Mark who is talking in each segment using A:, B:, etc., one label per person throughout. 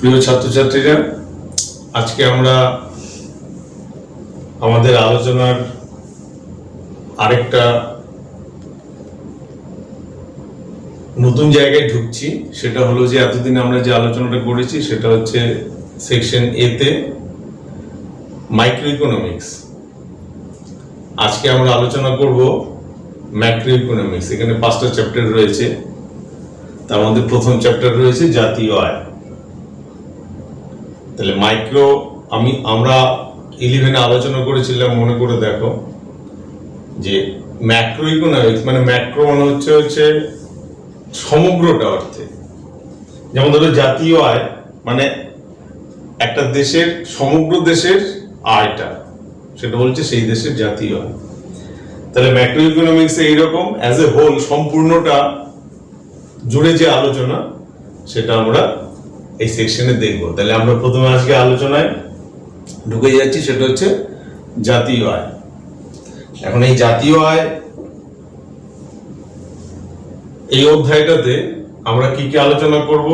A: প্রিয় ছাত্রছাত্রীরা, আজকে আমরা আমাদের আলোচনার আরেকটা নতুন জায়গায় ঢুকছি। সেটা হলো যে এতদিন আমরা যে আলোচনাটা করেছি সেটা হচ্ছে সেকশন এ তে মাইক্রো ইকোনমিক্স। আজকে আমরা আলোচনা করব ম্যাক্রো ইকোনমিক্স। এখানে 5টা চ্যাপ্টার রয়েছে। তার মধ্যে প্রথম চ্যাপ্টার রয়েছে জাতীয় আয়। তাহলে মাইক্রো আমরা 11-এ আলোচনা করেছিলাম, মনে করে দেখো যে ম্যাক্রো ইকোনমিক্স মানে ম্যাক্রো মানে হচ্ছে সমগ্রটা অর্থে। যেমন ধরো জাতীয় আয় মানে একটা দেশের সমগ্র দেশের আয়টা, সেটা বলছে সেই দেশের জাতীয় আয়। তাহলে ম্যাক্রো ইকোনমিক্সে এইরকম অ্যাজ এ হোল সম্পূর্ণটা জুড়ে যে আলোচনা সেটা আমরা এই সেকশনে দেখব। তাহলে আমরা প্রথমে আজকে আলোচনায় ঢুকে যাচ্ছি, সেটা হচ্ছে জাতীয় আয়। এখন এই জাতীয় আয় এই অধ্যায়টাতে আমরা কি কি আলোচনা করব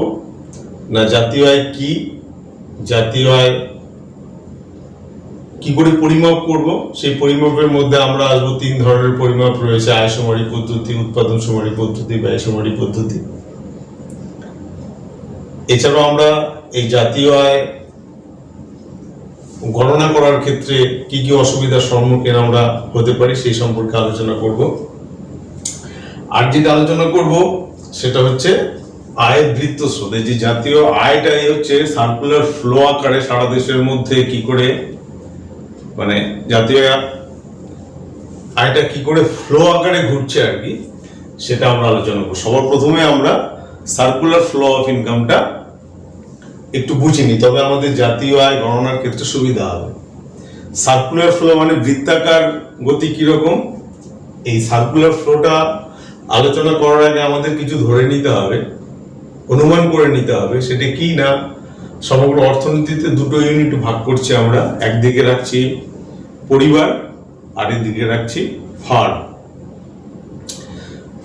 A: না, জাতীয় আয় কি, জাতীয় আয় কি করে পরিমাপ করব, সেই পরিমাপের মধ্যে আমরা আসবো 3 ধরনের পরিমাপ রয়েছে: আয়সমারি পদ্ধতি, উৎপাদন সমারি পদ্ধতি, ব্যয় সমারি পদ্ধতি। এছাড়াও আমরা এই জাতীয় আয় গণনা করার ক্ষেত্রে কি কি অসুবিধার সম্মুখীন আমরা হতে পারি সেই সম্পর্কে আলোচনা করব। আর যেটা আলোচনা করব সেটা হচ্ছে আয়ের বৃত্তস্রোত। এই যে জাতীয় আয়টাই হচ্ছে সার্কুলার ফ্লো আকারে সারা দেশের মধ্যে কি করে, মানে জাতীয় আয়টা কি করে ফ্লো আকারে ঘুরছে আর কি, সেটা আমরা আলোচনা করব। সবার প্রথমে আমরা সার্কুলার ফ্লো অফ ইনকামটা একটু বুঝিনি, তবে আমাদের জাতীয় আয় গণনার ক্ষেত্রে সুবিধা হবে। সার্কুলার ফ্লো মানে বৃত্তাকার গতি কিরকম, এই সার্কুলার ফ্লোটা আলোচনা করার আগে আমাদের কিছু ধরে নিতে হবে, অনুমান করে নিতে হবে। সেটা কি না, সমগ্র অর্থনীতিতে 2টো ইউনিট ভাগ করছি আমরা। একদিকে রাখছি পরিবার, আরেকদিকে রাখছি ফার্ম।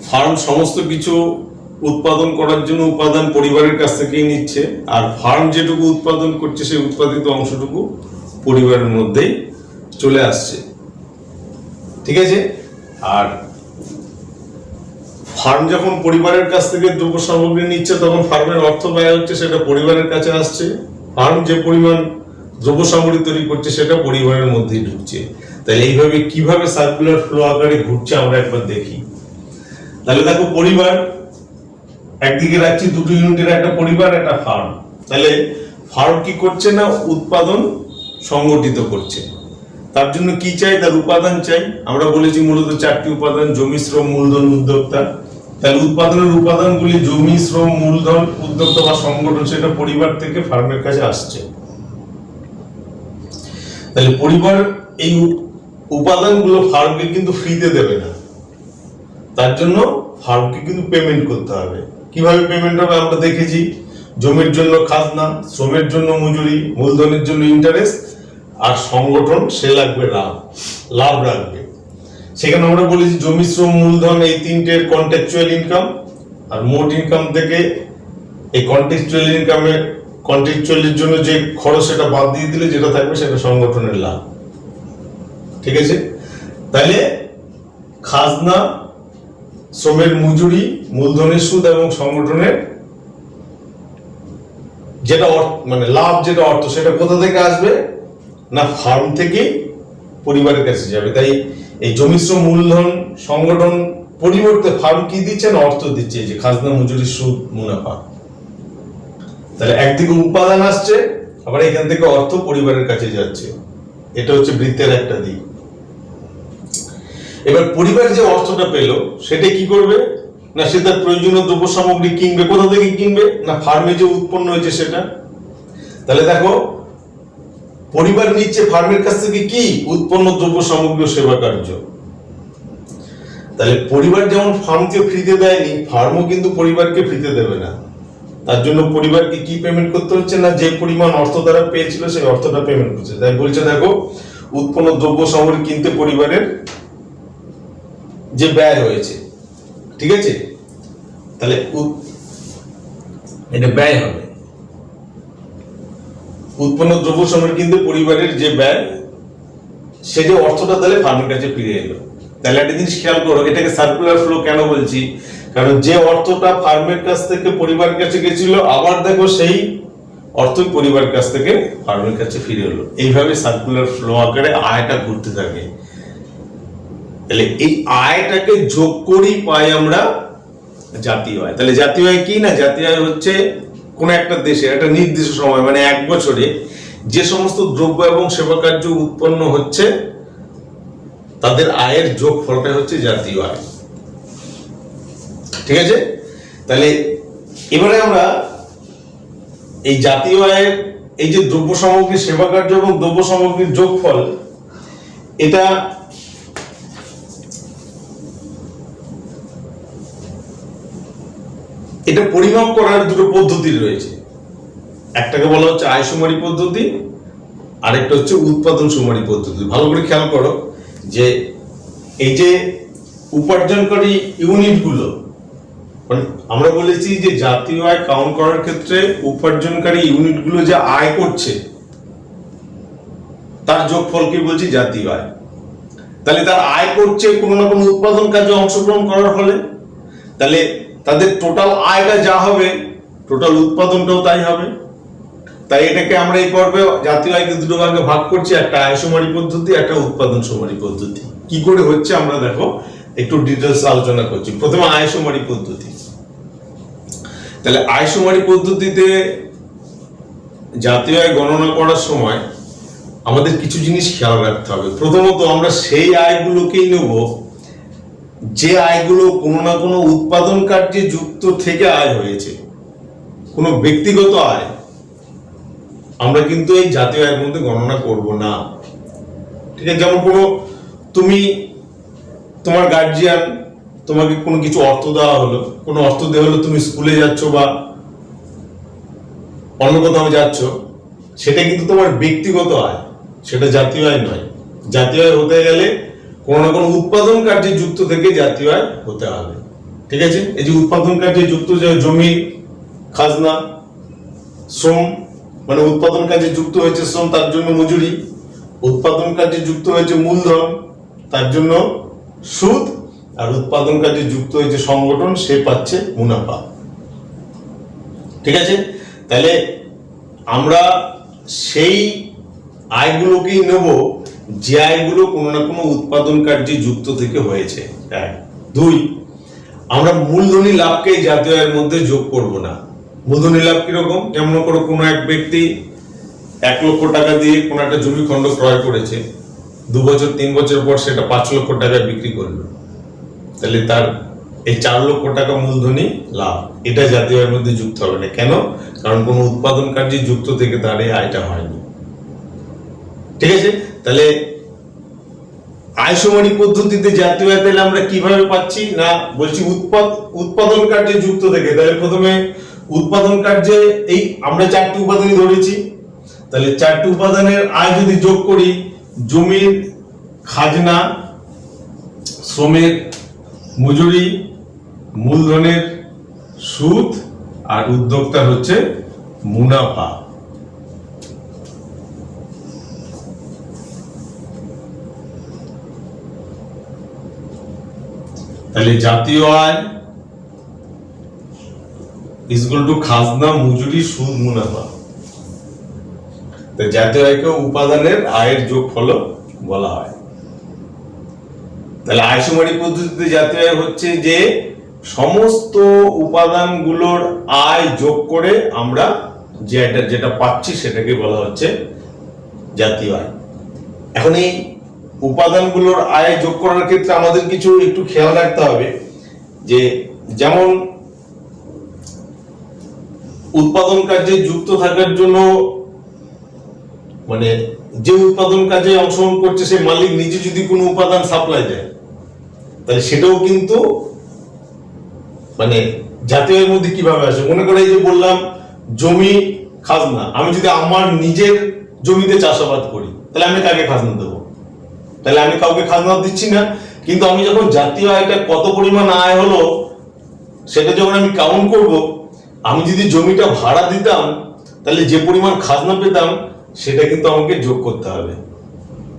A: ফার্ম সমস্ত কিছু উৎপাদন করার জন্য উপাদান পরিবারের কাছ থেকেই নিচ্ছে, আর ফার্ম যেটুকু উৎপাদন করছে সেই উৎপাদিত অংশটুকু পরিবারের মধ্যেই চলে আসছে। ঠিক আছে? আর ফার্ম যখন পরিবারের কাছ থেকে দ্রব্য সামগ্রী নিচ্ছে তখন ফার্মের অর্থ ব্যয় হচ্ছে, সেটা পরিবারের কাছে আসছে। ফার্ম যে পরিমাণ দ্রব্য সামগ্রী তৈরি করছে সেটা পরিবারের মধ্যেই ঢুকছে। তাহলে এইভাবে কিভাবে সার্কুলার ফ্লো আকারে ঘুরছে আমরা একবার দেখি। তাহলে দেখো, পরিবার একদিকে রাখছি 2টো ইউনিটের, একটা পরিবার একটা ফার্ম। তাহলে ফার্ম কি করছে না, উৎপাদন সংগঠিত করছে। তার জন্য কি চাই, তার উপাদান চাই। আমরা বলেছি মূলত 4টি উপাদান: জমি, শ্রম, মূলধন, উদ্যোক্তা। তাহলে উৎপাদনের উপাদানগুলি জমি, শ্রম, মূলধন, উদ্যোক্তা বা সংগঠন, সেটা পরিবার থেকে ফার্মের কাছে আসছে। তাহলে পরিবার এই উপাদানগুলো ফার্মকে কিন্তু ফ্রিতে দেবে না, তার জন্য ফার্মকে কিন্তু পেমেন্ট করতে হবে। কিভাবে পেমেন্ট হবে আমরা দেখেছি, জমির জন্য খাজনা, শ্রমের জন্য মজুরি, মূলধনের জন্য ইন্টারেস্ট, আর সংগঠন সে লাগবে লাভ রাখবে। সেখানে আমরা বলেছি জমি, শ্রম, মূলধন এই 3টের কন্টেক্সচুয়াল ইনকাম, আর মোট ইনকাম থেকে এই কন্টেক্সচুয়ালের জন্য যে খরচ সেটা বাদ দিয়ে দিলে যেটা থাকবে সেটা সংগঠনের লাভ। ঠিক আছে? তাহলে খাজনা, শ্রমের মজুরি, মূলধনের সুদ এবং সংগঠনের যেটা মানে লাভ, যেটা অর্থ, সেটা কোথা থেকে আসবে না, ফার্ম থেকে পরিবারের কাছে যাবে। তাই এই জমি, শ্রম, মূলধন, সংগঠন পরিবর্তে ফার্ম কি দিচ্ছে না, অর্থ দিচ্ছে, যে খাজনা, মজুরি, সুদ, মুনাফা। তাহলে একদিকে উপাদান আসছে, আবার এখান থেকে অর্থ পরিবারের কাছে যাচ্ছে। এটা হচ্ছে বৃত্তের একটা দিক। এবার পরিবার যে অর্থটা পেল সেটা কি করবে না, সে তার প্রয়োজনীয় দ্রব্য সামগ্রী কিনবে। কোথা থেকে কিনবে না, ফার্মে যে উৎপন্ন হয়েছে সেটা। তাহলে দেখো, পরিবার নিচ্ছে ফার্মের কাছ থেকে কি, উৎপন্ন দ্রব্য সামগ্রী ও সেবা কার্য। তাহলে পরিবার যেমন ফার্মকে ফ্রিতে দেয়নি, ফার্মও কিন্তু পরিবারকে ফ্রিতে দেবে না। তার জন্য পরিবারকে কি পেমেন্ট করতে হচ্ছে না, যে পরিমাণ অর্থ তারা পেয়েছিল সেই অর্থটা পেমেন্ট করছে। তাই বলছে দেখো, উৎপন্ন দ্রব্য সামগ্রী কিনতে পরিবারের যে ব্যয় হয়েছে, ঠিক আছে, তাহলে এটা ব্যয় হবে। উৎপন্ন দ্রব্য সমূহের কিন্তু পরিবারের যে ব্যয়, সে যে অর্থটা তাহলে ফার্মের কাছে ফিরে এলো। তাহলে একটা জিনিস খেয়াল করো, এটাকে সার্কুলার ফ্লো কেন বলছি, কারণ যে অর্থটা ফার্মের কাছ থেকে পরিবারের কাছে গেছিল, আবার দেখো সেই অর্থই পরিবারের কাছ থেকে ফার্মের কাছে ফিরে এলো। এইভাবে সার্কুলার ফ্লো আকারে আয়টা ঘুরতে থাকে। তাহলে এই আয়টাকে যোগ করেই পাই আমরা জাতীয় আয়। তাহলে জাতীয় আয় কি না, জাতীয় আয় হচ্ছে কোন একটা দেশে একটা নির্দিষ্ট সময়, মানে এক বছরে যে সমস্ত দ্রব্য এবং সেবা কার্য উৎপন্ন হচ্ছে তাদের আয়ের যোগফলটা হচ্ছে জাতীয় আয়। ঠিক আছে? তাহলে এবারে আমরা এই জাতীয় আয়ের এই যে দ্রব্য সামগ্রী, সেবা কার্য এবং দ্রব্য সামগ্রীর যোগফল, এটা পরিমাপ করার দুটো পদ্ধতি রয়েছে। একটাকে বলা হচ্ছে আয়শুমারি পদ্ধতি, আরেকটা হচ্ছে উৎপাদন সুমারি পদ্ধতি। ভালো করে খেয়াল করো যে এই যে উপার্জনকারী ইউনিটগুলো, মানে আমরা বলেছি যে জাতীয় আয় কাউন্ট করার ক্ষেত্রে উপার্জনকারী ইউনিটগুলো যে আয় করছে তার যোগফলকে বলছি জাতীয় আয়। তাহলে তার আয় করছে কোনো না কোনো উৎপাদন কাজে অংশগ্রহণ করার ফলে, তাহলে তাদের টোটাল আয়টা যা হবে টোটাল উৎপাদনটাও তাই হবে। তাই এটাকে আমরা এই পর্বে জাতীয় আয়কে দুটো ভাগে ভাগ করছি, একটা আয়শুমারি পদ্ধতি, একটা উৎপাদন সুমারি পদ্ধতি। কি করে হচ্ছে আমরা দেখো একটু ডিটেলস আলোচনা করছি। প্রথমে আয়শুমারি পদ্ধতি। তাহলে আয়শুমারি পদ্ধতিতে জাতীয় আয় গণনা করার সময় আমাদের কিছু জিনিস খেয়াল রাখতে হবে। প্রথমত আমরা সেই আয়গুলোকেই নেব যে আয়গুলো কোনো না কোনো উৎপাদন কার্যে যুক্ত থেকে আয় হয়েছে। কোনো ব্যক্তিগত আয় আমরা কিন্তু এই জাতীয় আয়ের মধ্যে গণনা করব না। ঠিক আছে? যেমন তুমি তোমার গার্জিয়ান তোমাকে কোনো কিছু অর্থ দেওয়া হলো, কোনো অর্থ দেওয়া হলো, তুমি স্কুলে যাচ্ছ বা অন্য কোথাও যাচ্ছ, সেটা কিন্তু তোমার ব্যক্তিগত আয়, সেটা জাতীয় আয় নয়। জাতীয় আয় হতে গেলে কোনো না কোনো উৎপাদন কার্যে যুক্ত থেকে জাতীয় আয় হতে হবে। ঠিক আছে? এই যে উৎপাদন কার্যে যুক্ত, যে জমি, খাজনা, শ্রম, মানে উৎপাদন কাজে যুক্ত হয়েছে শ্রম, তার জন্য মজুরি। উৎপাদন কাজে যুক্ত হয়েছে মূলধন, তার জন্য সুদ। আর উৎপাদন কাজে যুক্ত হয়েছে সংগঠন, সে পাচ্ছে মুনাফা। ঠিক আছে? তাহলে আমরা সেই আয়গুলোকেই নেব যে আয়গুলো কোনো না কোনো উৎপাদন কার্যে যুক্ত থেকে হয়েছে। এক। দুই, আমরা মূলধনী লাভকে জাতীয় আয়ের মধ্যে যোগ করব না। মূলধনী লাভ কিরকম? যেমন করো কোনো এক ব্যক্তি 1 লক্ষ টাকা দিয়ে কোনো একটা জমি খণ্ড ক্রয় করেছে, 2 বছর 3 বছর পর সেটা 5 লক্ষ টাকায় বিক্রি করলো, তাহলে তার এই 4 লক্ষ টাকা মূলধনী লাভ, এটা জাতীয় আয়ের মধ্যে যুক্ত হবে না। কেন? কারণ কোনো উৎপাদন কার্যে যুক্ত থেকে তার এই আয়টা হয়নি। ঠিক আছে? তাহলে আয়শুমারি পদ্ধতিতে জাতীয় আয় তাহলে আমরা কিভাবে পাচ্ছি না, বলছি উৎপাদন কার্যে যুক্ত থেকে। তাহলে প্রথমে উৎপাদন কার্যে এই আমরা 4টি উপাদানই ধরেছি। তাহলে 4টি উপাদানের আয় যদি যোগ করি, জমির খাজনা, শ্রমের মজুরি, মূলধনের সুদ, আর উদ্যোক্তার হচ্ছে মুনাফা। তাহলে জাতীয় আয় ইকুয়াল টু খাজনা, মজুরি, সুদ, মুনাফা। জাতীয় আয়কে উপাদানের আয়ের যোগফল বলা হয়। তাহলে আয়শুমারি পদ্ধতিতে জাতীয় আয় হচ্ছে যে সমস্ত উপাদানগুলোর আয় যোগ করে আমরা যেটা পাচ্ছি সেটাকে বলা হচ্ছে জাতীয় আয়। এখন এই উপাদানগুলোর আয় যোগ করার ক্ষেত্রে আমাদের কিছু একটু খেয়াল রাখতে হবে, যে যেমন উৎপাদন কাজে যুক্ত থাকার জন্য, মানে যে উৎপাদন কাজে অংশগ্রহণ করছে সে মালিক নিজে যদি কোনো উপাদান সাপ্লাই দেয়, তাহলে সেটাও কিন্তু মানে জাতীয় আয়ের মধ্যে কিভাবে আসে। মনে করে এই যে বললাম জমি খাজনা, আমি যদি আমার নিজের জমিতে চাষাবাদ করি, তাহলে আমি কাকে খাজনা দেবো? তাহলে আমি কাউকে খাজনা দিচ্ছি না। কিন্তু আমি যখন জাতীয় আয়টা কত পরিমাণ আয় হলো সেটা যখন আমি কাউন্ট করব, আমি যদি জমিটা ভাড়া দিতাম তাহলে যে পরিমাণ খাজনা পেতাম সেটা কিন্তু আমাকে যোগ করতে হবে,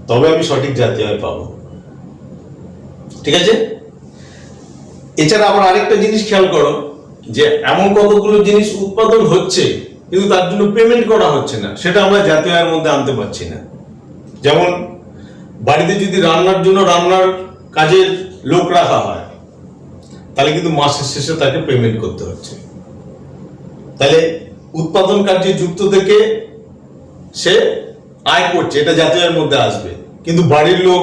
A: তবে আমি সঠিক জাতীয় আয় পাবো। ঠিক আছে? এছাড়া আবার আরেকটা জিনিস খেয়াল করো, যে এমন কতগুলো জিনিস উৎপাদন হচ্ছে কিন্তু তার জন্য পেমেন্ট করা হচ্ছে না, সেটা আমরা জাতীয় আয়ের মধ্যে আনতে পারছি না। যেমন বাড়িতে যদি রান্নার জন্য রান্নার কাজের লোক রাখা হয়, তাহলে কিন্তু মাসের শেষে তাকে পেমেন্ট করতে হচ্ছে। তাহলে উৎপাদন কার্যে যুক্ত থেকে সে আয় করছে, এটা জাতীয় আয়ের মধ্যে আসবে। কিন্তু বাড়ির লোক,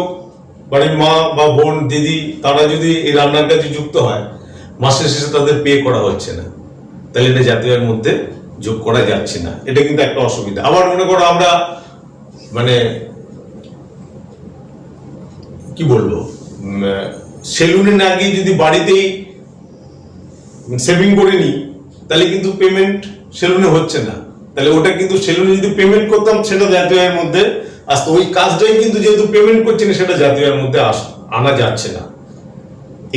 A: বাড়ির মা বা বোন, দিদি, তারা যদি এই রান্নার কাজে যুক্ত হয়, মাসের শেষে তাদের পে করা হচ্ছে না, তাহলে এটা জাতীয় আয়ের মধ্যে যোগ করা যাচ্ছে না। এটা কিন্তু একটা অসুবিধা। আবার মনে করো আমরা মানে কি বলবো, সেলুনে না গিয়ে যদি বাড়িতেই সেভিং করে নিই, তাহলে কিন্তু পেমেন্ট সেলুনে হচ্ছে না, তাহলে ওটা কিন্তু সেলুনে যদি পেমেন্ট করতাম সেটা জাতীয় আয়ের মধ্যে আসতো। ওই কাজটাই কিন্তু যেহেতু পেমেন্ট করছি না, সেটা জাতীয় আয়ের মধ্যে আনা যাচ্ছে না।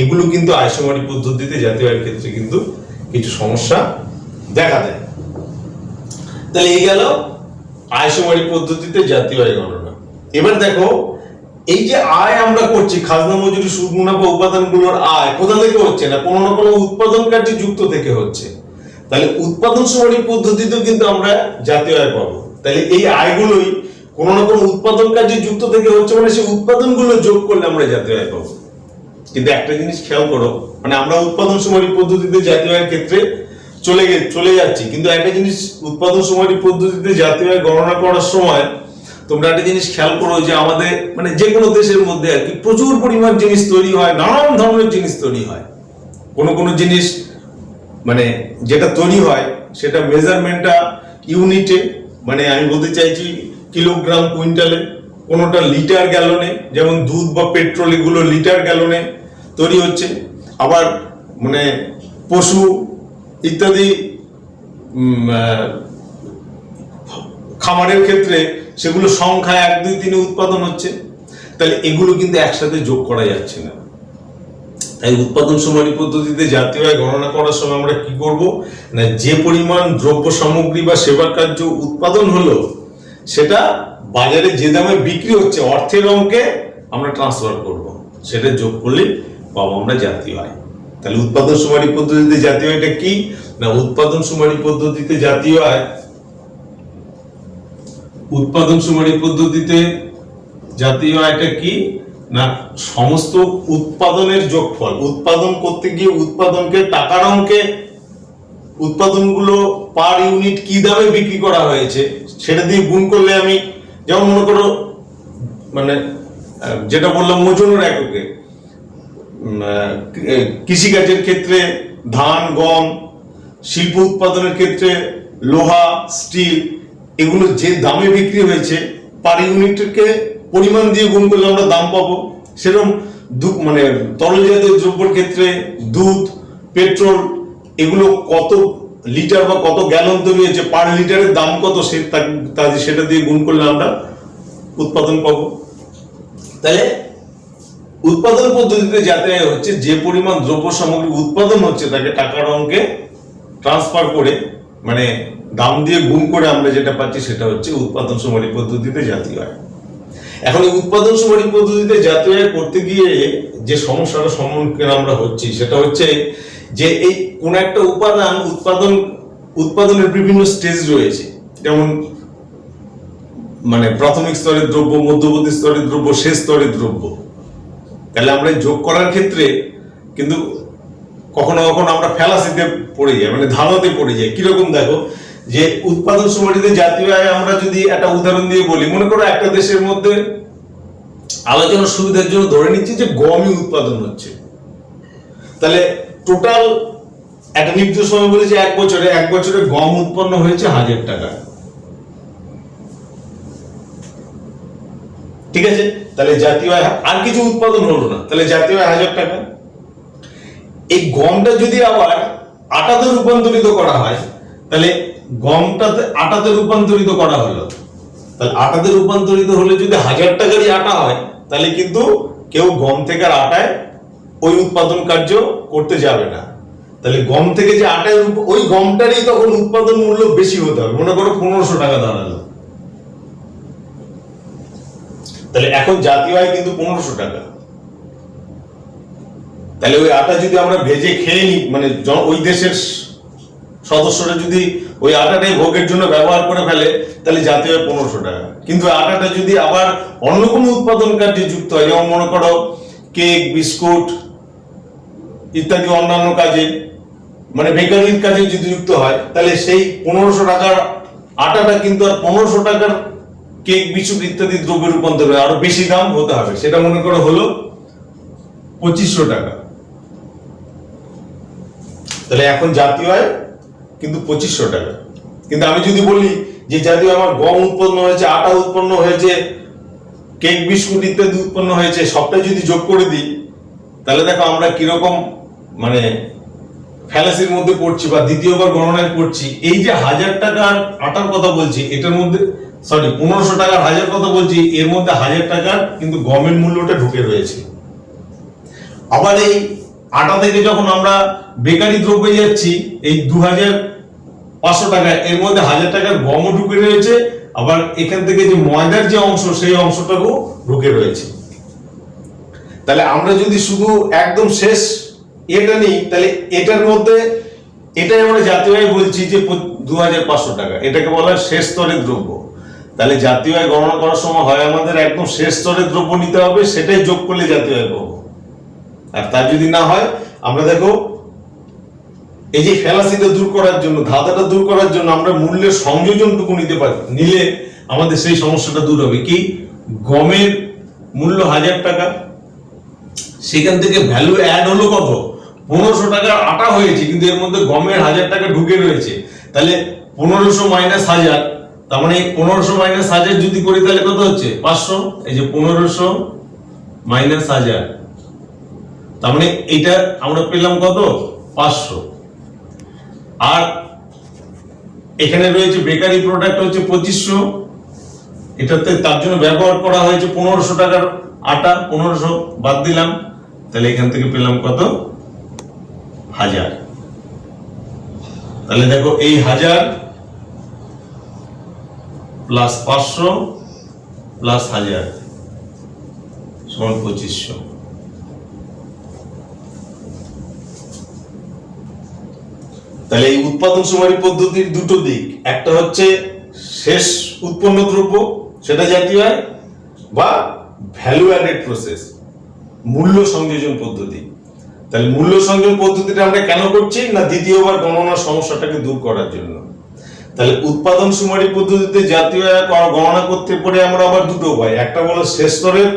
A: এগুলো কিন্তু আয়সমারি পদ্ধতিতে জাতীয় আয়ের ক্ষেত্রে কিন্তু কিছু সমস্যা দেখা দেয়। তাহলে এই গেল আয়সমারি পদ্ধতিতে জাতীয় আয় গণনা। এবার দেখো, এই যে আয় আমরা করছি, খাজনা, মজুরি, সুদ, মুনাফা উপাদানগুলোর আয় কোথা থেকে হচ্ছে? না কোনো না কোনো উৎপাদন কার্যে যুক্ত থেকে হচ্ছে। তাহলে উৎপাদন সমারি পদ্ধতিতেও কিন্তু আমরা জাতীয় আয় পাবো। তাহলে এই আয়গুলোই কোনো না কোনো উৎপাদন কার্যে যুক্ত থেকে হচ্ছে, মানে সেই উৎপাদনগুলো যোগ করলে আমরা জাতীয় আয় পাবো। কিন্তু একটা জিনিস খেয়াল করো, মানে আমরা উৎপাদন সমারি পদ্ধতিতে জাতীয় আয়ের ক্ষেত্রে চলে যাচ্ছি, কিন্তু একটা জিনিস উৎপাদন সমারি পদ্ধতিতে জাতীয় আয় গণনা করার সময় তোমরা একটা জিনিস খেয়াল করো, যে আমাদের মানে যে কোনো দেশের মধ্যে আর কি প্রচুর পরিমাণ জিনিস তৈরি হয়, নানান ধরনের জিনিস তৈরি হয়। কোনো জিনিস মানে যেটা তৈরি হয় সেটা মেজারমেন্টটা ইউনিটে, মানে আমি বলতে চাইছি কিলোগ্রাম, কুইন্টালে, কোনোটা লিটার গ্যালনে, যেমন দুধ বা পেট্রোল, এগুলো লিটার গ্যালনে তৈরি হচ্ছে। আবার মানে পশু ইত্যাদি খামারের ক্ষেত্রে সেগুলো সংখ্যা 1, 2, 3 উৎপাদন হচ্ছে। তাহলে এগুলো কিন্তু একসাথে যোগ করা যাচ্ছে না। তাই উৎপাদন সমারি পদ্ধতিতে জাতীয় আয় গণনা করার সময় আমরা কি করব না, যে পরিমাণ দ্রব্য সামগ্রী বা সেবা কার্য উৎপাদন হলো সেটা বাজারে যে দামে বিক্রি হচ্ছে অর্থের অঙ্কে আমরা ট্রান্সফার করব, সেটা যোগ করলে পাবো আমরা জাতীয় আয়। তাহলে উৎপাদন সমারি পদ্ধতিতে জাতীয় আয়টা কি না, উৎপাদন সমারি পদ্ধতিতে জাতীয় আয়, উৎপাদন সমারি পদ্ধতিতে জাতীয় আয়টা কি না, সমস্ত উৎপাদনের যোগফল। উৎপাদন করতে গিয়ে উৎপাদনকে টাকার অঙ্কে, উৎপাদনগুলো পার ইউনিট কি দামে বিক্রি করা হয়েছে সেটা দিয়ে গুণ করলে আমি, যেমন মনে করো মানে যেটা বললাম ওজনের এককে, কৃষিকাজের ক্ষেত্রে ধান, গম, শিল্প উৎপাদনের ক্ষেত্রে লোহা, স্টিল, এগুলো যে দামে বিক্রি হয়েছে পার ইউনিটকে পরিমাণ দিয়ে গুণ করলে আমরা দাম পাবো। সেরকম মানে তরল জাতীয় দ্রব্যের ক্ষেত্রে দুধ, পেট্রোল, এগুলো কত লিটার বা কত গ্যালন তৈরি হয়েছে, পার লিটারের দাম কত, সেটা দিয়ে গুণ করলে আমরা উৎপাদন পাবো। তাহলে উৎপাদন পদ্ধতিতে জাতীয় আয় হচ্ছে যে পরিমাণ দ্রব্য সামগ্রী উৎপাদন হচ্ছে তাকে টাকার অঙ্কে ট্রান্সফার করে, মানে দাম দিয়ে গুণ করে আমরা যেটা পাচ্ছি সেটা হচ্ছে উৎপাদন সমারি পদ্ধতিতে জাতীয় আয়। এখন এই উৎপাদন সমারি পদ্ধতিতে জাতীয় আয় করতে গিয়ে যে সমস্যার সম্মুখীন আমরা হচ্ছি সেটা হচ্ছে যে এই কোন একটা উপাদান উৎপাদনের বিভিন্ন স্টেজ রয়েছে, যেমন মানে প্রাথমিক স্তরের দ্রব্য, মধ্যবর্তী স্তরের দ্রব্য, শেষ স্তরের দ্রব্য। তাহলে আমরা যোগ করার ক্ষেত্রে কিন্তু কখনো কখনো আমরা ফ্যালাসিতে পড়ে যাই, মানে ধারণাতে পড়ে যাই। কিরকম দেখো, যে উৎপাদন সমারিতে জাতীয় আয় আমরা যদি একটা উদাহরণ দিয়ে বলি, মনে করো একটা দেশের মধ্যে আলোচনার সুবিধার জন্য ধরে নিচ্ছি যে গমই উৎপাদন হচ্ছে, তাহলে টোটাল একটা নির্দিষ্ট সময় বলেছে এক বছরে গম উৎপন্ন হয়েছে 1000 টাকা। ঠিক আছে, তাহলে জাতীয় আয় আর কিছু উৎপাদন হলো না, তাহলে জাতীয় আয় 1000 টাকা। এই গমটা যদি আবার আটাতে রূপান্তরিত করা হয়, তাহলে গমটাতে আটাতে রূপান্তরিত করা হলো, তাহলে আটাতে রূপান্তরিত হলে যদি 1000 টাকারই আটা হয়, তাহলে কিন্তু কেউ গম থেকে আর আটায় ওই উৎপাদন কার্য করতে যাবে না। তাহলে গম থেকে যে আটায় ওই গমটারই তখন উৎপাদন মূল্য বেশি হতে হবে, মনে করো 1500 টাকা দাঁড়ালো, তাহলে এখন জাতীয় আয় কিন্তু 1500 টাকা। তাহলে ওই আটা যদি আমরা ভেজে খেয়ে নিই, মানে ওই দেশের সদস্যরা যদি ওই আটাটাই ভোগের জন্য ব্যবহার করে ফেলে, তাহলে জাতীয় আয় 1500 টাকা। কিন্তু আটাটা যদি আবার অন্য কোনো উৎপাদন কার্যে যুক্ত হয়, যেমন মনে করো কেক, বিস্কুট ইত্যাদি অন্যান্য কাজে, মানে বেকারির কাজে যদি যুক্ত হয়, তাহলে সেই 1500 টাকার আটাটা কিন্তু আর 1500 টাকার কেক, বিস্কুট ইত্যাদি দ্রব্যে রূপান্তর হয়, আরো বেশি দাম হতে হবে। সেটা মনে করো হলো 2500 টাকা। তাহলে এখন জাতীয় আয় কিন্তু 2500 টাকা। কিন্তু আমি যদি বলি যে জাতীয় আমার গম উৎপন্ন হয়েছে, আটা উৎপন্ন হয়েছে, কেক, বিস্কুট ইত্যাদি উৎপন্ন হয়েছে, সবটাই যদি যোগ করে দিই, তাহলে দেখো আমরা কিরকম মানে ফ্যালাসির মধ্যে পড়ছি বা দ্বিতীয়বার গণনায় পড়ছি। এই যে 1000 টাকার আটার কথা বলছি, এটার মধ্যে 1500 টাকার 1000 কথা বলছি, এর মধ্যে 1000 টাকার কিন্তু গমের মূল্যটা ঢুকে রয়েছে। আবার এই আটা থেকে যখন আমরা বেকারি দ্রব্যে যাচ্ছি, এই 2500 টাকা, এর মধ্যে 1000 টাকার গমও ঢুকে রয়েছে, আবার এখান থেকে যে ময়দার যে অংশ, সেই অংশটাও ঢুকে রয়েছে। তাহলে আমরা যদি শুধু একদম শেষ এটা নিই, তাহলে এটার মধ্যে এটাই আমরা জাতীয় আয় বলছি যে 2500 টাকা, এটাকে বলা হয় শেষ স্তরের দ্রব্য। তাহলে জাতীয় আয় গণনা করার সময় হয় আমাদের একদম শেষ স্তরের দ্রব্য নিতে হবে, সেটাই যোগ করলে জাতীয় আয় পাবো। আর তা যদি না হয়, আমরা দেখো এই যে ফ্যালাসিটা দূর করার জন্য, ধাঁধাটা দূর করার জন্য আমরা মূল্যের সংযোজনটুকু নিতে পারি, নিলে আমাদের সেই সমস্যাটা দূর হবে। কি, গমের মূল্য 1000 টাকা, সেখান থেকে ভ্যালু অ্যাড হলো কত, 1500 টাকার আটা হয়েছে, কিন্তু এর মধ্যে গমের 1000 টাকা ঢুকে রয়েছে। তাহলে 1500 মাইনাস 1000, তার মানে 1500 মাইনাস 1000 যদি করি, তাহলে কত হচ্ছে 500। এই যে 1500 মাইনাস 1000, তার মানে এটা আমরা পেলাম কত, 500। আর এখানে রয়েছে বেকারি প্রোডাক্ট হচ্ছে 2500, এটাতে তার জন্য ব্যবহার করা হয়েছে 1500 টাকার আটা, 1500 বাদ দিলাম, তাহলে এখান থেকে পেলাম কত, 1000। তাহলে দেখো এই 1000 প্লাস 500 প্লাস 1000 সমান 2500। তাহলে এই উৎপাদন সুমারি পদ্ধতির দুটো দিক, একটা হচ্ছে শেষ উৎপন্ন দ্রব্য, সেটা জাতীয় আয়, বা ভ্যালু অ্যাডেড প্রসেস, মূল্য সংযোজন পদ্ধতি। তাহলে মূল্য সংযোজন পদ্ধতিটা আমরা কেন করছি না, দ্বিতীয়বার গণনার সমস্যাটাকে দূর করার জন্য। তাহলে উৎপাদন সুমারি পদ্ধতিতে জাতীয় আয় গণনা করতে পারে আমরা আবার দুটো উপায়, একটা বলো শেষ স্তরের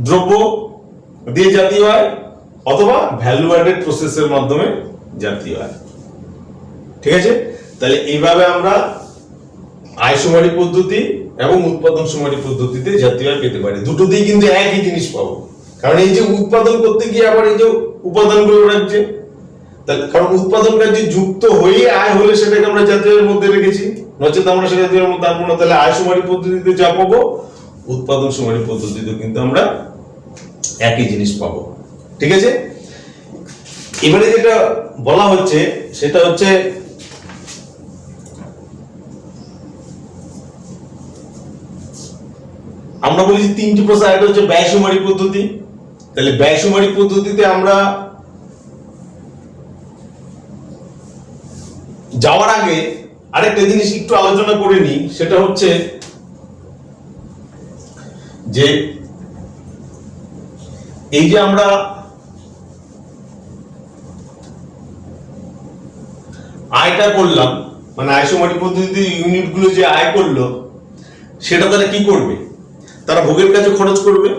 A: দ্রব্য দিয়ে জাতীয় আয়, অথবা ভ্যালু অ্যাডেড প্রসেসের মাধ্যমে জাতীয় আয়। ঠিক আছে, তাহলে এইভাবে আমরা আয় সুমারি পদ্ধতি এবং উৎপাদন সুমারি পদ্ধতিতে জাতীয় আয় পেতে পারি। দুটোতেই কিন্তু একই জিনিস পাবো, কারণ এই যে উৎপাদন করতে গিয়ে আবার এই যে উপাদানগুলো রাখছে, কারণ উৎপাদন কার্যে যুক্ত হয়ে আয় হলে সেটাকে আমরা জাতীয় আয়ের মধ্যে রেখেছি, নচেত আমরা সেটা জাতীয় আয়ের মধ্যে আনবো না। তাহলে আয় সুমারি পদ্ধতিতে যা পাবো, উৎপাদন সুমারি পদ্ধতিতে কিন্তু আমরা একই জিনিস পাবো। ঠিক আছে, এবারে যেটা বলা হচ্ছে সেটা হচ্ছে আমরা বলেছি তিনটি প্রসেস, একটা হচ্ছে ব্যয়সুমারি পদ্ধতি। তাহলে ব্যয়সুমারি পদ্ধতিতে আমরা যাওয়ার আগে আরেকটা জিনিস একটু আলোচনা করে নিই, সেটা হচ্ছে যে এই যে আমরা আয়টা করলাম, মানে আয়সুমারি পদ্ধতিতে ইউনিটগুলো যে আয় করলো, সেটা তারা কি করবে, তারা ভোগের কাজে খরচ করবে।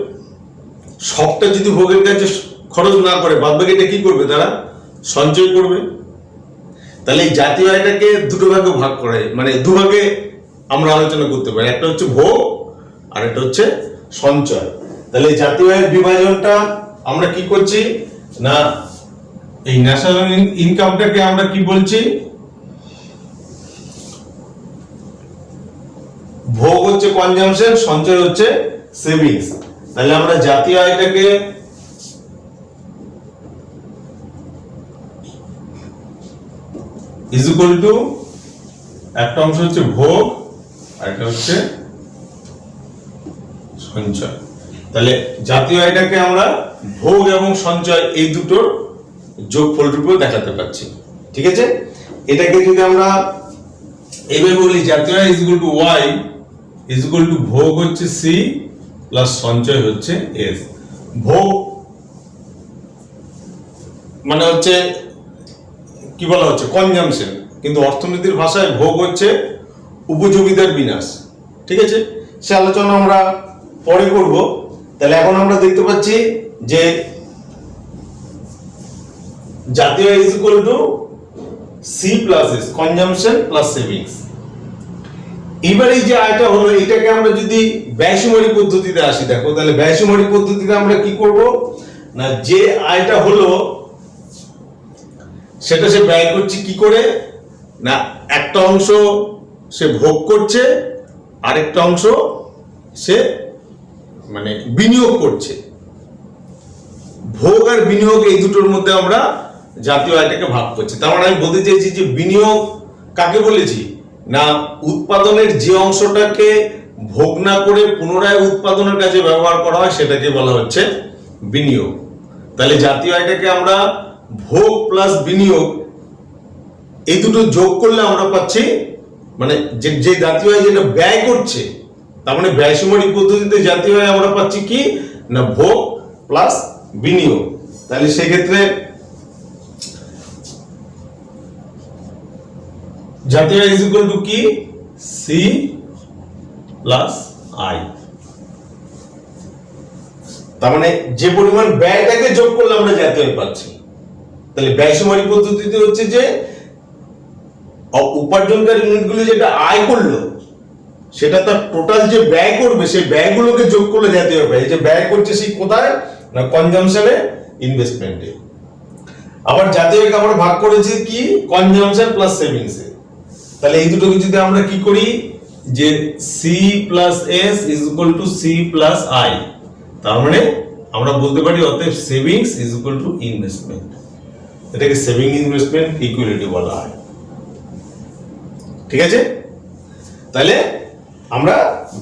A: সবটা যদি ভোগের কাজে খরচ না করে, বাদ বাকিটা কি করবে, তারা সঞ্চয় করবে। তাহলে এই জাতীয় আয়টাকে দুটো ভাগে ভাগ করে, মানে দুভাগে আমরা আলোচনা করতে পারি, একটা হচ্ছে ভোগ আর একটা হচ্ছে সঞ্চয়। তাহলে জাতীয় আয়ের বিভাজনটা আমরা কি করছি না, এই ন্যাশনাল ইনকামটাকে আমরা কি বলছি, ভোগ হচ্ছে কনজাম্পশন, সঞ্চয় হচ্ছে সেভিংস। তাহলে আমরা জাতীয় আয়টাকে ইজ ইকুয়াল টু একটা অংশ হচ্ছে ভোগ আর একটা হচ্ছে সঞ্চয়। তাহলে জাতীয় আয়টাকে আমরা ভোগ এবং সঞ্চয় এই দুটোর যোগফল রূপে দেখাতে পাচ্ছি। ঠিক আছে, এটাকে যদি আমরা এইভাবে বলি জাতীয় আয় is equal to y is equal to ভোগ হচ্ছে সি প্লাস সঞ্চয় হচ্ছে এস। ভোগ মানে হচ্ছে কি বলা হচ্ছে কনজাম্পশন, কিন্তু অর্থনীতির ভাষায় ভোগ হচ্ছে উপযোগিতার বিনাশ। ঠিক আছে, সে আলোচনা আমরা পরে করব। তাহলে এখন আমরা দেখতে পাচ্ছি যে জাতীয় আয় is equal to c plus s, consumption plus savings. এবারে এই যে আয়টা হলো এটাকে আমরা যদি ব্যয়সুমারি পদ্ধতিতে আসি, দেখো তাহলে ব্যয়সুমারি পদ্ধতিতে আমরা কি করব না, যে আয়টা হলো সেটা সে ব্যয় করছে কি করে না, একটা অংশ সে ভোগ করছে আরেকটা অংশ সে মানে বিনিয়োগ করছে। ভোগ আর বিনিয়োগ এই দুটোর মধ্যে আমরা জাতীয় আয়টাকে ভাগ করছি। তার মানে আমি বলতে চাইছি যে বিনিয়োগ কাকে বলেছি না, উৎপাদনের যে অংশটাকে ভোগ না করে পুনরায় উৎপাদনের কাজে ব্যবহার করা হয় সেটাকে বলা হচ্ছে বিনিয়োগ। তাহলে জাতীয় আয়টাকে আমরা ভোগ প্লাস বিনিয়োগ এই দুটো যোগ করলে আমরা পাচ্ছি মানে যে জাতীয় আয় যেটা ব্যয় করছে, তার মানে ব্যয়সুমারি পদ্ধতিতে জাতীয় আয় আমরা পাচ্ছি কি না ভোগ প্লাস বিনিয়োগ। তাহলে সেক্ষেত্রে জাতীয় আয় ইজ ইকুয়াল টু কি সি প্লাস আই। তার মানে যে পরিমাণ ব্যয়টাকে যোগ করলে আমরা জাতীয় আয় পাচ্ছি। তাহলে ব্যয়সুমারি পদ্ধতিতে হচ্ছে যে উপার্জনকারী ইউনিটগুলো যেটা আয় করলো সেটা তার টোটাল যে ব্যয় করবে সেই ব্যয়গুলোকে যোগ করলে জাতীয় আয় পায়। যে ব্যয় করছে সেই কোথায় না কনজাম্পশনে, ইনভেস্টমেন্টে। আবার জাতীয় আয়কে আমরা ভাগ করেছি কি কনজাম্পশন প্লাস সেভিংসে। তাহলে এই দুটোকে যদি আমরা কি করি যে c plus s is equal to c plus i, তার মানে আমরা বলতে পারি অতএব savings is equal to investment. এটাকে সেভিং ইনভেস্টমেন্ট ইকুইলিটি বলা হয়। ঠিক আছে, তাহলে আমরা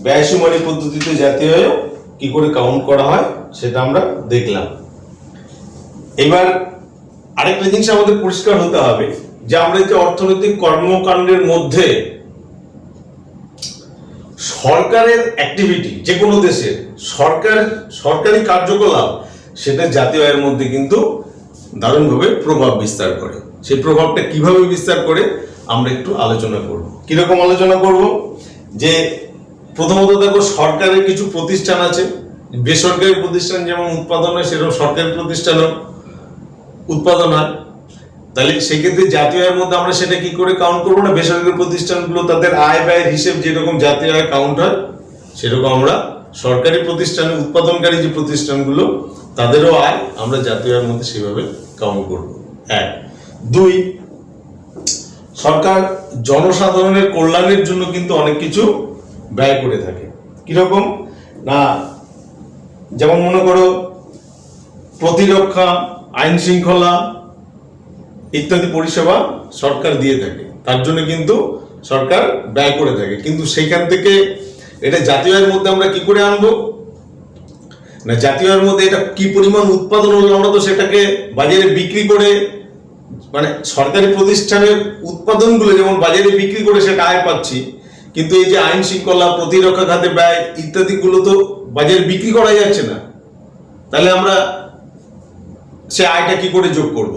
A: ব্যয়সুমারি পদ্ধতিতে জাতীয় আয় কি করে কাউন্ট করা হয় সেটা আমরা দেখলাম। এবার আরেকটা জিনিস আমাদের পরিষ্কার হতে হবে যে আমরা যে অর্থনৈতিক কর্মকাণ্ডের মধ্যে সরকারের অ্যাক্টিভিটি, যে কোনো দেশের সরকারি কার্যকলাপ সেটা জাতীয় আয়ের মধ্যে কিন্তু দারুণভাবে প্রভাব বিস্তার করে। সেই প্রভাবটা কিভাবে বিস্তার করে আমরা একটু আলোচনা করব। কিরকম আলোচনা করব যে প্রথমত দেখো সরকারের কিছু প্রতিষ্ঠান আছে, বেসরকারি প্রতিষ্ঠান যেমন উৎপাদন হয় সেরকম সরকারি প্রতিষ্ঠানও উৎপাদন হয়। তাহলে সেক্ষেত্রে জাতীয় আয়ের মধ্যে আমরা সেটা কি করে কাউন্ট করবো না, বেসরকারি প্রতিষ্ঠানগুলো তাদের আয় ব্যয়ের হিসেব যেরকম জাতীয় আয় কাউন্ট হয় সেরকম আমরা সরকারি প্রতিষ্ঠানে উৎপাদনকারী যে প্রতিষ্ঠানগুলো তাদেরও আয় আমরা জাতীয় আয়ের মধ্যে সেভাবে কাউন্ট করব। এক। দুই, সরকার জনসাধারণের কল্যাণের জন্য কিন্তু অনেক কিছু ব্যয় করে থাকে। কিরকম না, যেমন মনে করো প্রতিরক্ষা, আইন শৃঙ্খলা ইত্যাদি পরিষেবা সরকার দিয়ে থাকে, তার জন্য কিন্তু সরকার ব্যয় করে থাকে। কিন্তু সেইখান থেকে এটা জাতীয় আয়ের মধ্যে আমরা কি করে আনবো না, জাতীয় আয়ের মধ্যে এটা কি পরিমাণ উৎপাদন হলো আমরা তো সেটাকে বাজারে বিক্রি করে, মানে সরকারি প্রতিষ্ঠানের উৎপাদনগুলো যেমন বাজারে বিক্রি করে সেটা আয় পাচ্ছি, কিন্তু এই যে আইন শৃঙ্খলা, প্রতিরক্ষা খাতে ব্যয় ইত্যাদি গুলো তো বাজারে বিক্রি করা যাচ্ছে না। তাহলে আমরা সে আয়টা কি করে যোগ করব?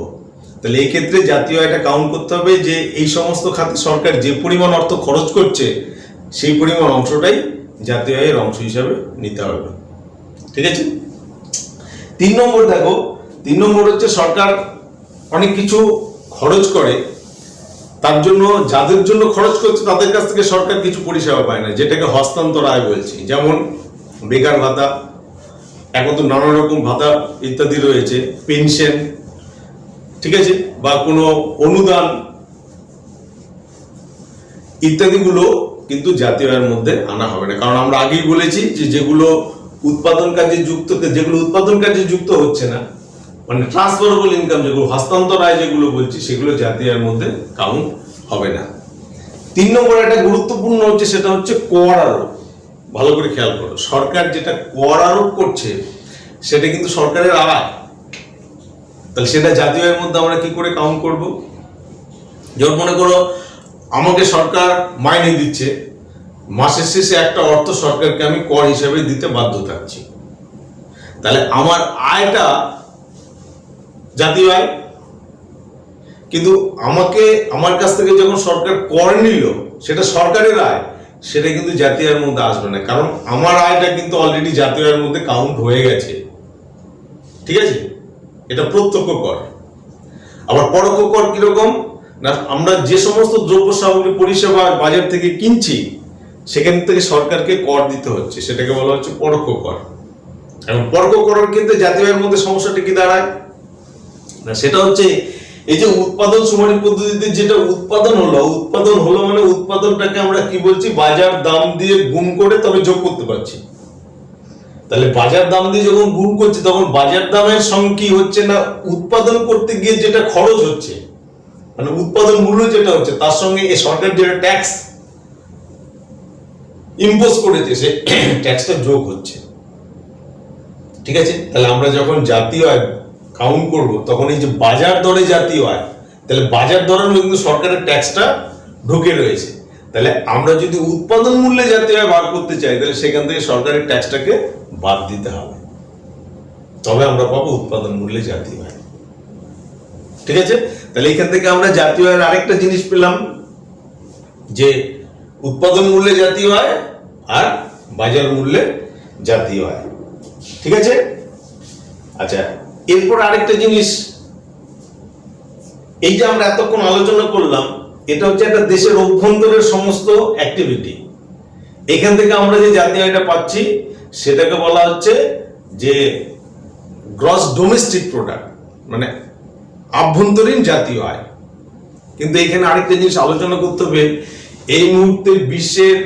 A: তাহলে এই ক্ষেত্রে জাতীয় আয়টা কাউন্ট করতে হবে যে এই সমস্ত খাতে সরকার যে পরিমাণ অর্থ খরচ করছে সেই পরিমাণ অংশটাই জাতীয় আয়ের অংশ হিসাবে নিতে হবে। ঠিক আছে। 3 নম্বর দেখো, 3 নম্বর হচ্ছে সরকার অনেক কিছু খরচ করে, তার জন্য যাদের জন্য খরচ করছে তাদের কাছ থেকে সরকার কিছু পরিষেবা পায় না, যেটাকে হস্তান্তর আয় বলছি। যেমন বেকার ভাতা, এখন তো নানা রকম ভাতা ইত্যাদি রয়েছে, পেনশন, ঠিক আছে, বা কোনো অনুদান ইত্যাদিগুলো কিন্তু জাতীয় আয়ের মধ্যে আনা হবে না। কারণ আমরা আগেই বলেছি যে যেগুলো উৎপাদন কাজে যুক্ত হচ্ছে না, মানে ট্রান্সফারেবল ইনকাম যেগুলো, হস্তান্তর আয় যেগুলো বলছি, সেগুলো জাতীয় আয়ের মধ্যে কাউন্ট হবে না। 3 নম্বর একটা গুরুত্বপূর্ণ হচ্ছে, সেটা হচ্ছে কর আরোপ। ভালো করে খেয়াল করো, সরকার যেটা কর আরোপ করছে সেটা কিন্তু সরকারের আয়। তাহলে সেটা জাতীয় আয়ের মধ্যে আমরা কি করে কাউন্ট করব? যেমন মনে করো আমাকে সরকার মাইনে দিচ্ছে, মাসের শেষে একটা অর্থ সরকারকে আমি কর হিসেবে দিতে বাধ্য থাকছি, তাহলে আমার আয়টা জাতীয় আয়। কিন্তু আমার কাছ থেকে যখন সরকার কর নিল, সেটা সরকারের আয়, সেটা কিন্তু জাতীয় আয়ের মধ্যে আসবে না, কারণ আমার আয়টা কিন্তু অলরেডি জাতীয় আয়ের মধ্যে কাউন্ট হয়ে গেছে। ঠিক আছে, এটা প্রত্যক্ষ কর। আবার পরোক্ষ কর কিরকম না, আমরা যে সমস্ত দ্রব্য সামগ্রী পরিষেবা বাজার থেকে কিনছি সেখান থেকে সরকারকে কর দিতে হচ্ছে, সেটাকে বলা হচ্ছে পরোক্ষ কর। এবং পরোক্ষ করের ক্ষেত্রে জাতীয় আয়ের মধ্যে সমস্যাটা কি দাঁড়ায় না, সেটা হচ্ছে এই যে উৎপাদন সুমারি পদ্ধতিতে যেটা উৎপাদন হলো মানে উৎপাদনটাকে আমরা কি বলছি, বাজার দাম দিয়ে গুণ করে তবে যোগ করতে পারছি। তাহলে বাজার দাম দিয়ে যখন গুণ করছি, তখন বাজার দামের সঙ্গে কি হচ্ছে না, উৎপাদন করতে গিয়ে যেটা খরচ হচ্ছে, মানে উৎপাদন মূল্য যেটা হচ্ছে, তার সঙ্গে এই সরকার যেটা ট্যাক্স ইম্পোজ করেছে, সে ট্যাক্সটা যোগ হচ্ছে। ঠিক আছে, তাহলে আমরা যখন জাতীয় আয় কাউন্ট করব, তখন এই যে বাজার দরে জাতীয় আয়, তাহলে বাজার দরের মধ্যে কিন্তু সরকারের ট্যাক্সটা ঢুকে রয়েছে। তাহলে আমরা যদি উৎপাদন মূল্যে জাতীয় আয় বার করতে চাই, তাহলে সেখান থেকে সরকারের ট্যাক্সটাকে বাদ দিতে হবে, তবে আমরা পাবো উৎপাদন মূল্যে জাতীয় আয়। ঠিক আছে, তাহলে এখান থেকে আমরা জাতীয় আয়ের আরেকটা জিনিস পেলাম, যে উৎপাদন মূল্যে জাতীয় আয় আর বাজার মূল্যে জাতীয় আয়। ঠিক আছে, আচ্ছা, এরপর আরেকটা জিনিস, এই যে আমরা এতক্ষণ আলোচনা করলাম, এটা হচ্ছে একটা দেশের অভ্যন্তরের সমস্ত অ্যাক্টিভিটি। এখান থেকে আমরা যে জাতীয় আয়টা পাচ্ছি সেটাকে বলা হচ্ছে যে গ্রস ডোমেস্টিক প্রোডাক্ট, মানে আভ্যন্তরীণ জাতীয় আয়। কিন্তু এখানে আরেকটা জিনিস আলোচনা করতে হবে, এই মুহূর্তে বিশ্বের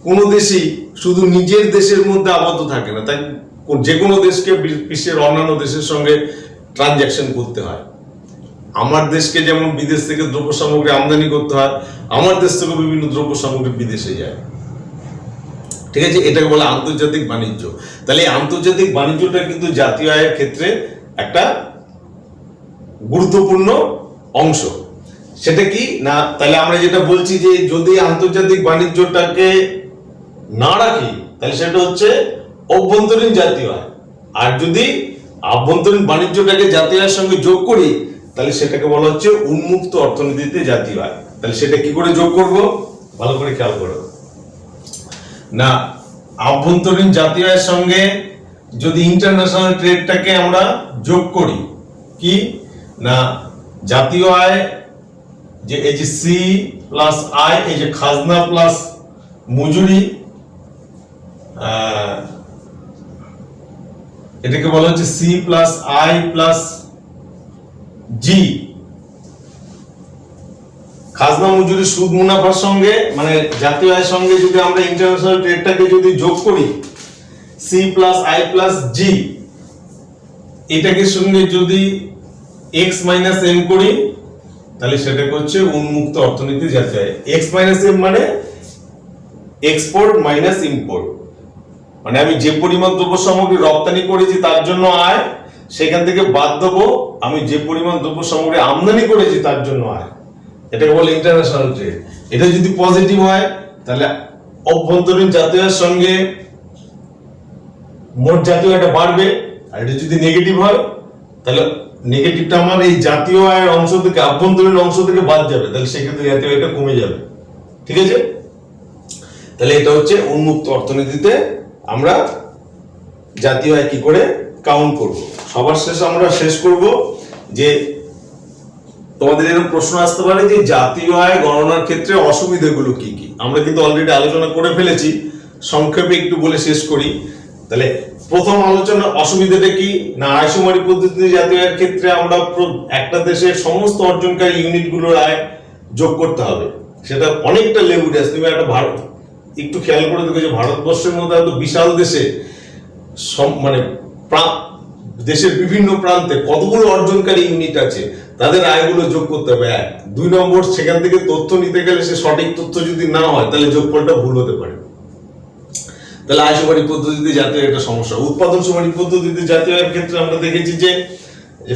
A: কোনো দেশই শুধু নিজের দেশের মধ্যে আবদ্ধ থাকে না, তাই যে কোনো দেশকে বিশ্বের অন্যান্য দেশের সঙ্গে ট্রানজাকশন করতে হয়। আমার দেশকে যেমন বিদেশ থেকে দ্রব্য সামগ্রী আমদানি করতে হয়, আমার দেশ থেকে বিভিন্ন দ্রব্য সামগ্রী বিদেশে যায়। ঠিক আছে, এটাকে বলে আন্তর্জাতিক বাণিজ্য। তাহলে এই আন্তর্জাতিক বাণিজ্যটা কিন্তু জাতীয় আয়ের ক্ষেত্রে একটা গুরুত্বপূর্ণ অংশ। সেটা কি না, তাহলে আমরা যেটা বলছি যে যদি আন্তর্জাতিক বাণিজ্যটাকে না রাখি, তাহলে সেটা হচ্ছে অভ্যন্তরীণ জাতীয় আয়। আর যদি আভ্যন্তরীণ বাণিজ্যটাকে জাতীয় আয়ের সঙ্গে যোগ করি, তাহলে সেটাকে বলা হচ্ছে উন্মুক্ত অর্থনীতিতে জাতীয় আয়। তাহলে সেটা কি করে যোগ করব, ভালো করে খেয়াল করো না, আভ্যন্তরীণ জাতীয় আয়ের সঙ্গে যদি ইন্টারন্যাশনাল ট্রেডটাকে আমরা যোগ করি, কি না, জাতীয় আয় যে এই যে সি প্লাস আই, এই যে খাজনা প্লাস মজুরি, এটাকে বলা হচ্ছে সি প্লাস আই প্লাস জি। খাজনা মজুরি সুদ মুনাফার সঙ্গে মানে জাতীয় আয়ের সঙ্গে যদি আমরা ইন্টারন্যাশনাল ট্রেডটাকে যদি যোগ করি, সি প্লাস আই প্লাস জি, এটাকে সঙ্গে যদি এক্স মাইনাস এম করি, তাহলে সেটাকে হচ্ছে উন্মুক্ত অর্থনীতি জাতীয় আয়। এক্স মাইনাস এম মানে এক্সপোর্ট মাইনাস ইম্পোর্ট, মানে আমি যে পরিমাণ দ্রব্য সামগ্রী রপ্তানি করেছি তার জন্য আয়, সেখান থেকে বাদ দেবো আমি যে পরিমাণ দ্রব্য সামগ্রী আমদানি করেছি তার জন্য আয়। এটাকে বলে ইন্টারন্যাশনাল ট্রেড। এটা যদি পজিটিভ হয়, তাহলে অভ্যন্তরীণ জাতীয় আয়ের সঙ্গে মোট জাতীয় আয়টা বাড়বে। আর এটা যদি নেগেটিভ হয়, তাহলে নেগেটিভটা আমার এই জাতীয় আয়ের অংশ থেকে, আভ্যন্তরীণ অংশ থেকে বাদ যাবে, তাহলে সেক্ষেত্রে জাতীয় আয়টা কমে যাবে। ঠিক আছে, তাহলে এটা হচ্ছে উন্মুক্ত অর্থনীতিতে আমরা জাতীয় আয় কি করে কাউন্ট করব। সবার শেষে আমরা শেষ করব যে তোমাদের এরকম প্রশ্ন আসতে পারে যে জাতীয় আয় গণনার ক্ষেত্রে অসুবিধাগুলো কি কি। আমরা কিন্তু অলরেডি আলোচনা করে ফেলেছি, সংক্ষেপে একটু বলে শেষ করি। তাহলে প্রথম আলোচনা অসুবিধাটা কি না, আয়শুমারি পদ্ধতিতে জাতীয় আয়ের ক্ষেত্রে আমরা একটা দেশের সমস্ত অর্জনকারী ইউনিটগুলোর আয় যোগ করতে হবে। সেটা অনেকটা লেবুরিয়াস। তুমি একটা ভারত একটু খেয়াল করে দেখো যে ভারতবর্ষের মধ্যে এত বিশাল দেশে মানে দেশের বিভিন্ন প্রান্তে কতগুলো অর্জনকারী ইউনিট আছে তাদের আয়গুলো যোগ করতে হবে। 1 2 নম্বর, সেখান থেকে তথ্য নিতে গেলে সে সঠিক তথ্য যদি না হয় তাহলে যোগফলটা ভুল হতে পারে। তাহলে আয় সুমারি পদ্ধতিতে জাতীয় একটা সমস্যা। উৎপাদন সুমারি পদ্ধতিতে জাতীয় আয়ের ক্ষেত্রে আমরা দেখেছি যে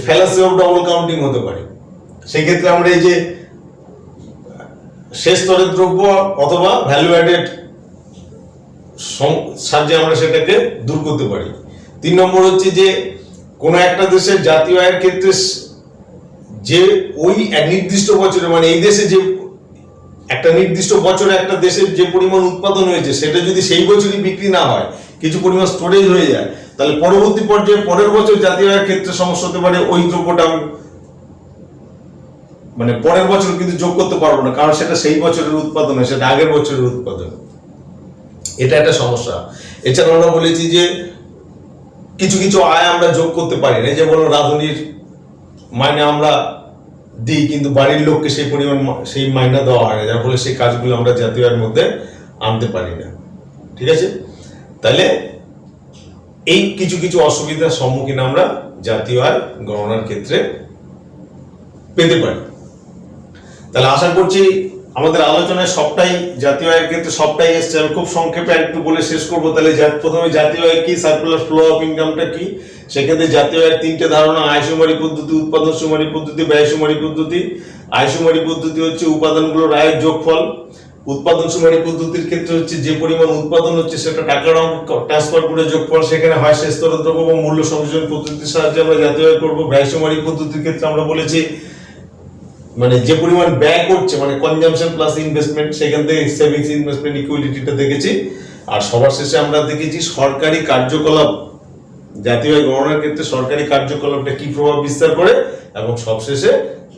A: ফ্যালাসি অফ ডাবল কাউন্টিং হতে পারে। সেই ক্ষেত্রে আমরা এই যে শেষ স্তরের দ্রব্য অথবা ভ্যালু অ্যাডেড সাহায্যে আমরা সেটাকে দূর করতে পারি। 3 নম্বর হচ্ছে যে কোন একটা দেশের জাতীয় আয়ের ক্ষেত্রে যে ওই এক নির্দিষ্ট বছরে, মানে এই দেশে যে একটা নির্দিষ্ট বছরে একটা দেশের যে পরিমাণ উৎপাদন হয়েছে সেটা যদি সেই বছরই বিক্রি না হয়, কিছু পরিমাণ স্টোরেজ হয়ে যায়, তাহলে পরবর্তী পর্যায়ে পরের বছর জাতীয় আয়ের ক্ষেত্রে সমস্যা হতে পারে। ওই দ্রব্যটা মানে পরের বছর কিন্তু যোগ করতে পারবো না, কারণ সেটা সেই বছরের উৎপাদন, সেটা আগের বছরের উৎপাদন। এটা একটা সমস্যা। এছাড়া আমরা বলেছি যে কিছু কিছু আয় আমরা যোগ করতে পারি না, যেমন রাঁধুনির মাইনে আমরা দিই কিন্তু বাড়ির লোককে সেই পরিমাণ সেই মাইনা দেওয়া হয় না, যার ফলে সেই কাজগুলো আমরা জাতীয় আয়ের মধ্যে আনতে পারি না। ঠিক আছে, তাহলে এই কিছু কিছু অসুবিধার সম্মুখীন আমরা জাতীয় আয় গণনার ক্ষেত্রে পেতে পারি। তাহলে আশা করছি আমাদের আলোচনায় সবটাই জাতীয় আয়ের ক্ষেত্রে সবটাই এসছে। আমি খুব সংক্ষেপে একটু বলে শেষ করবো। তাহলে প্রথমে জাতীয় আয় কি, সার্কুলার ফ্লো অফ ইনকামটা কি, সেক্ষেত্রে জাতীয় আয়ের 3টে ধারণা: আয় সুমারি পদ্ধতি, উৎপাদন সুমারি পদ্ধতি, ব্যয় সুমারি পদ্ধতি। আয় সুমারি পদ্ধতি হচ্ছে উপাদানগুলোর আয়ের যোগফল। উৎপাদন সুমারি পদ্ধতির ক্ষেত্রে হচ্ছে যে পরিমাণ উৎপাদন হচ্ছে সেটা টাকার ট্রান্সফার করে যোগফল, সেখানে হয় শেষ স্তরের দ্রব্য এবং মূল্য সংযোজন পদ্ধতির সাহায্যে আমরা জাতীয় আয় করবো। ব্যয় সুমারি পদ্ধতির ক্ষেত্রে আমরা বলেছি মানে যে পরিমাণ ব্যয় করছে, মানে কনজাম্পশন প্লাস ইনভেস্টমেন্ট, সেখান থেকে সেভিংস ইনভেস্টমেন্ট ইকুইলিটিটা দেখেছি। আর সবার শেষে আমরা দেখেছি সরকারি কার্যকলাপ, জাতীয় আয় গণনার ক্ষেত্রে সরকারি কার্যকলাপটা কি প্রভাব বিস্তার করে, এবং সবশেষে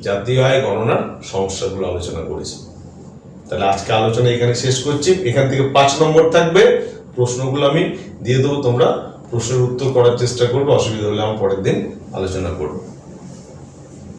A: জাতীয় আয় গণনার সমস্যাগুলো আলোচনা করেছি। তাহলে আজকে আলোচনা এখানে শেষ করছি। এখান থেকে 5 নম্বর থাকবে, প্রশ্নগুলো আমি দিয়ে দেবো, তোমরা প্রশ্নের উত্তর করার চেষ্টা করবে, অসুবিধা হলে আমি পরের দিন আলোচনা করবো।